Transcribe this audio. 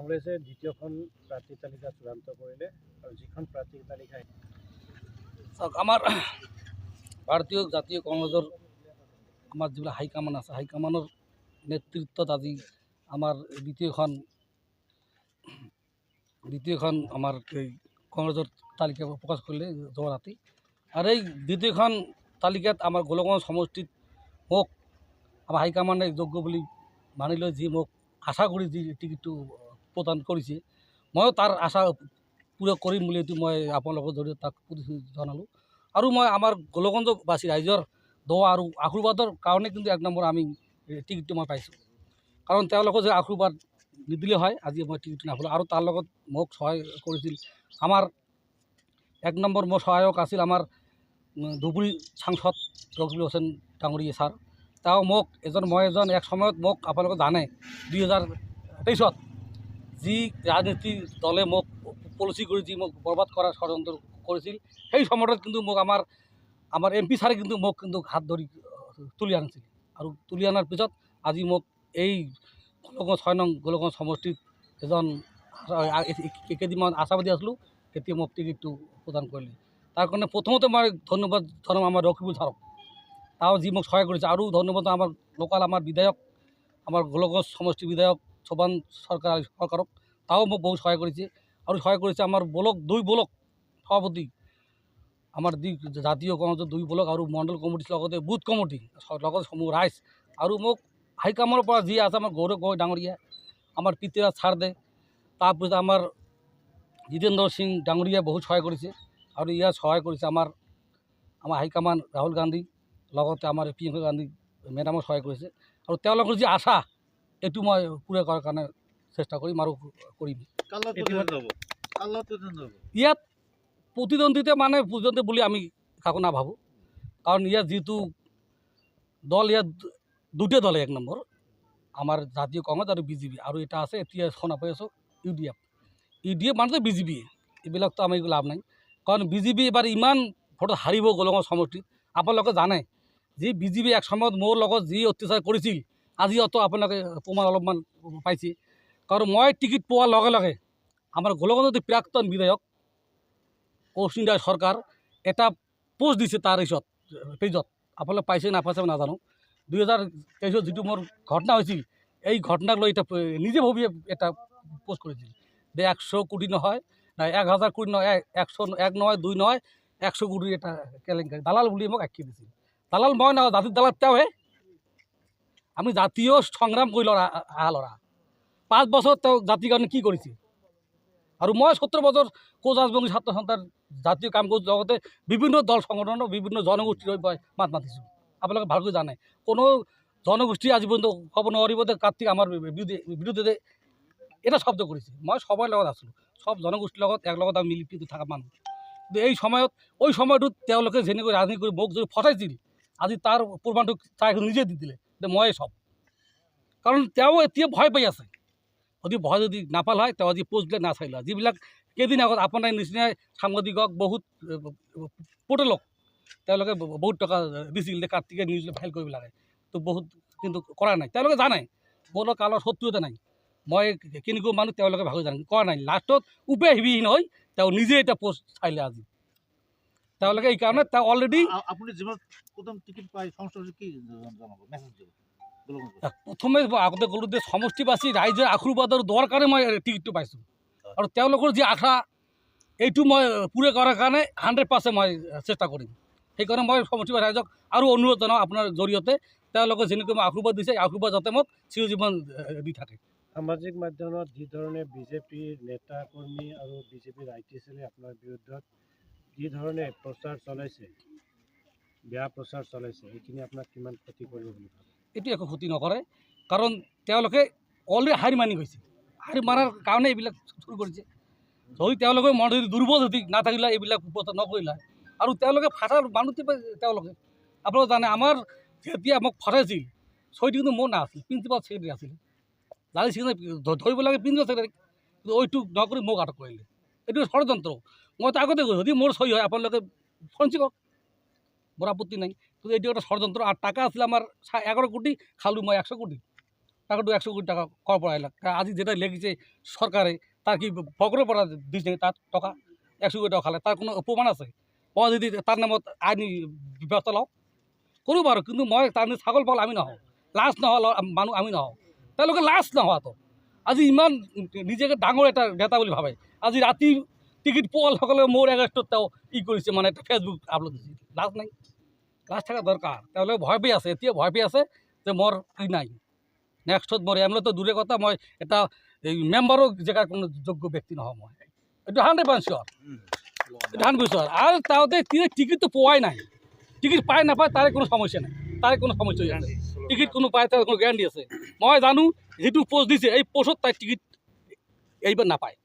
কংগ্ৰেছে দ্বিতীয়খন প্ৰাৰ্থী তালিকা চূড়ান্ত কৰিলে আৰু যিখন প্ৰাৰ্থী তালিকা আমাৰ ভাৰতীয় জাতীয় কংগ্ৰেছৰ আমাৰ যিবিলাক হাইকমান আছে হাইকমানৰ নেতৃত্বত আজি আমাৰ দ্বিতীয়খন আমাৰ এই কংগ্ৰেছৰ তালিকা প্ৰকাশ কৰিলে যোৱা ৰাতি। আৰু এই দ্বিতীয়খন তালিকাত আমাৰ গোলগঞ্জ সমষ্টিত মোক আমাৰ হাইকমানে যোগ্য বুলি মানি লৈ যি মোক আশা কৰি যি টিকেটটো প্ৰদান কৰিছে, ময়ো তাৰ আশা পূৰা কৰিম বুলি মই আপোনালোকৰ জৰিয়তে তাক জনালোঁ। আৰু মই আমাৰ গোলগঞ্জবাসী ৰাইজৰ দোৱা আৰু আশীৰ্বাদৰ কাৰণে কিন্তু 1 নম্বৰ আমি টিকেটটো মই পাইছোঁ। কাৰণ তেওঁলোকে যে আশীৰ্বাদ নিদিলে হয় আজি মই টিকেটটো নাপালোঁ। আৰু তাৰ লগত মোক সহায় কৰিছিল আমাৰ 1 নম্বৰ মোৰ সহায়ক আছিল আমাৰ ধুবুৰী সাংসদ ৰকিবুল হুছেইন ডাঙৰীয়া ছাৰ। তেওঁ মোক মই এজন এক সময়ত মোক আপোনালোকে জানে 2023ত যি ৰাজনীতি দলে মোক পলিচি কৰি যি মোক বৰবাদ কৰাৰ ষড়যন্ত্ৰ কৰিছিল, সেই সময়ত কিন্তু মোক আমাৰ MP ছাৰে কিন্তু মোক কিন্তু হাত ধৰি তুলি আনিছিল। আৰু তুলি অনাৰ পিছত আজি মোক এই গোলগঞ্জ 6 নং গোলগঞ্জ সমষ্টিত এজন কেইদিনমান আশাবাদী আছিলোঁ, এতিয়া মোক টিকেটটো প্ৰদান কৰিলে। তাৰ কাৰণে প্ৰথমতে মই ধন্যবাদ জনাম আমাৰ ৰকিবুল ছাৰক, তেওঁ যি মোক সহায় কৰিছে। আৰু ধন্যবাদ আমাৰ লোকাল আমাৰ বিধায়ক আমাৰ গোলগঞ্জ সমষ্টিৰ বিধায়ক শোভন চৰকাৰক, তেওঁ মোক বহুত সহায় কৰিছে। আৰু সহায় কৰিছে আমাৰ দুই ব্লক সভাপতি আমাৰ জাতীয় কংগ্ৰেছৰ 2 ব্লক আৰু মণ্ডল কমিটিৰ লগতে বুথ কমিটি লগতে সমূহ ৰাইজ। আৰু মোক হাইকমানৰ পৰা যি আছে আমাৰ গৌৰৱ গগৈ ডাঙৰীয়া, আমাৰ পিতৃৰাজ ছাৰদে, তাৰপিছত আমাৰ জিতেন্দ্ৰ সিং ডাঙৰীয়া বহুত সহায় কৰিছে। আৰু ইয়াত সহায় কৰিছে আমাৰ হাইকমান ৰাহুল গান্ধী, লগতে আমাৰ প্ৰিয়ংকা গান্ধী মেডামক সহায় কৰিছে। আৰু তেওঁলোকৰ যি আশা এইটো মই পূৰা কৰাৰ কাৰণে চেষ্টা কৰিম আৰু কৰিম। ইয়াত প্ৰতিদ্বন্দ্বিতা প্ৰতিদ্বন্দ্বী বুলি আমি কাকো নাভাবোঁ। কাৰণ ইয়াত যিটো দল, ইয়াত 2টা দলে 1 নম্বৰ আমাৰ জাতীয় কংগ্ৰেছ আৰু BJP, আৰু এটা আছে এতিয়া শুনা পাই আছোঁ UDF মানে BJP। এইবিলাকতো আমি লাভ নাই, কাৰণ BJP এবাৰ ইমান ভোটত হাৰিব গোলগঞ্জ সমষ্টিত। আপোনালোকে জানে যি BJP এক সময়ত মোৰ লগত যি অত্যাচাৰ কৰিছিল, আজি আপোনালোকে প্ৰমাণ অলপমান পাইছে। কাৰণ মই টিকেট পোৱাৰ লগে লগে আমাৰ গোলগঞ্জৰ প্ৰাক্তন বিধায়ক অশ্বিনী দাস সৰকাৰ এটা পোষ্ট দিছে তাৰ পেজত, আপোনালোকে পাইছে নাপাইছে নাজানো। 2023ত যিটো মোৰ ঘটনা হৈছিল, এই ঘটনাক লৈ এটা নিজে ভাবি এটা পোষ্ট কৰিছিল যে 100 কোটি নহয়, 1000 কোটি নহয়, 101 নহয়, 2 নহয়, 100 কোটিৰ এটা কেলেংকাৰী দালাল বুলি মোক আখ্যা দিছিল। দালাল মই নহয়, জাতিৰ দালাল তেওঁহে। আমি জাতীয় সংগ্ৰাম কৰি ল'ৰা 5 বছৰ তেওঁ জাতিৰ কাৰণে কি কৰিছে। আৰু মই 70 বছৰ কোচ-ৰাজবংশী ছাত্ৰ সন্থাৰ জাতীয় কাম কৰোঁ, লগতে বিভিন্ন দল সংগঠনৰ বিভিন্ন জনগোষ্ঠীৰ মই মাত মাতিছোঁ। আপোনালোকে ভালকৈ জানে, কোনো জনগোষ্ঠী আজি পৰ্যন্ত ক'ব নোৱাৰিব যে কাৰ্তিক আমাৰ বিৰুদ্ধে এটা শব্দ কৰিছে। মই সবৰ লগত আছিলোঁ, সব জনগোষ্ঠীৰ লগত একলগত আমি মিলি থকা মানুহ। কিন্তু এই সময়ত ওই সময়টোত তেওঁলোকে যেনেকৈ ৰাজনীতি কৰি মোক যদি ফচাইছিল, আজি তাৰ প্ৰমাণটো তাই নিজে দি দিলে যে ময়ে সব। কাৰণ তেওঁ এতিয়া ভয় পাই আছে, ভয় যদি নাপাল হয় তেওঁ আজি পোষ্টবিলাক নাচাইল হয়। যিবিলাক কেইদিন আগত আপোনাৰ নিচিনাই সাংবাদিকক বহুত পৰ্টেলক তেওঁলোকে বহুত টকা দিছিল যে কাৰ্তিকে নিউজ ফাইল কৰিব লাগে, তো বহুত কিন্তু কৰা নাই। তেওঁলোকে জানে মোৰ কালৰ শত্ৰুতা নাই, মই কেনেকুৱা মানুহ তেওঁলোকে ভালকৈ জানে, কৰা নাই। লাষ্টত উপায় হিবিহীন হৈ তেওঁ নিজে এটা পোষ্ট চাইলে আজি। তেওঁলোকে এইকাৰণে তেওঁ অলৰেডি প্ৰথমে আগতে ক'লোঁ যে সমষ্টিবাসী ৰাইজৰ আশীৰ্বাদৰ দোৱাৰ কাৰণে মই টিকেটটো পাইছোঁ। আৰু তেওঁলোকৰ যি আশা এইটো মই পূৰা কৰাৰ কাৰণে 100% মই চেষ্টা কৰিম। সেইকাৰণে মই সমষ্টিবাসী ৰাইজক আৰু অনুৰোধ জনাওঁ আপোনাৰ জৰিয়তে, তেওঁলোকে যেনেকৈ মোক আশীৰ্বাদ দিছে, আশীৰ্বাদ যাতে মোক চিৰজীৱন দি থাকে। সামাজিক মাধ্যমত যিধৰণে BJPৰ নেতা কৰ্মী আৰু BJPৰ IT চেলে আপোনাৰ বিৰুদ্ধত যিধৰণে প্ৰচাৰ চলাইছে, বেয়া প্ৰচাৰ চলাইছে, এইখিনি আপোনাক কিমান ক্ষতি কৰিব বুলি ভাবে? এইটো একো ক্ষতি নকৰে, কাৰণ তেওঁলোকে অলৰেডি হাৰি মানি গৈছে। হাৰি মাৰাৰ কাৰণে এইবিলাক শুৰু কৰিছে। যদি তেওঁলোকে মন যদি দুৰ্বল যদি নাথাকিলে এইবিলাক প্ৰচাৰ নকৰিলে। আৰু তেওঁলোকে ফাটাৰ মানুহ তেওঁলোকে আপোনালোকে জানে, আমাৰ যেতিয়া মোক ফটাইছিল ছয়টি কিন্তু মোৰ নাছিল, প্ৰিন্সিপাল ছেক্ৰেটাৰী আছিল, জানিছিল ধৰিব লাগে প্ৰিন্সিপাল ছেক্ৰেটাৰী, কিন্তু ওইটো নকৰি মোক আটক কৰিলে। এইটো ষড়যন্ত্ৰ। মইতো আগতে কৈছোঁ যদি মোৰ সহি হয় আপোনালোকে ফঞ্চি কওক, মোৰ আপত্তি নাই, কিন্তু এইটো এটা ষড়যন্ত্ৰ। আর টাকা আছিল আমার 11 কোটি, খালো মই 100 কোটি। টাকাটো 100 কোটি টাকা কর পৰা আহিলাক আজি যেটা লেগেছে সৰকাৰে তাৰ কি বগৰেৰ পৰা দিছে তাৰ টাকা 100 কোটি টাকা খালে তাৰ কোনো প্ৰমাণ আছে মই যদি তাৰ নামত আইনি ব্যবস্থা লওঁ কৰিব পাৰোঁ কিন্তু মই তাৰ ছাগল পাল আমি নহওঁ লাজ নোহোৱা মানুহ আমি নহওঁ তেওঁলোকে লাজ নোহোৱাটো আজি ইমান নিজকে ডাঙৰ এটা নেতা বুলি ভাবে আজি ৰাতি টিকিট পোৱালসকলে মোৰ এগেষ্টত তেওঁ কৰিছে মানে এটা ফেচবুক আপলোড দিছে লাজ নাই লাজ থাকা দৰকাৰ তেওঁলোকে ভয় পেয়ে আছে এতিয়া ভয় পেয়ে আছে যে মোৰ নাই নেক্সটত মোৰ এমএলএ দূৰে কথা মই এটা এই মেম্বাৰো জেগাৰ কোনো যোগ্য ব্যক্তি নহওঁ মই এইটো 100% চিয়ৰ এটা 100% চিয়ৰ আৰু তাতে টিকিটটো পোৱাই নাই টিকিট পায় নাপায় তাৰে কোনো সমস্যা নাই তাৰে কোনো সমস্যা নাই টিকিট কোনো পায় তাৰ কোনো গ্যাৰাণ্টি আছে মই জানো যিটো পোষ্ট দিছে এই পোষ্টত তাই টিকিট এইবাৰ নাপায়।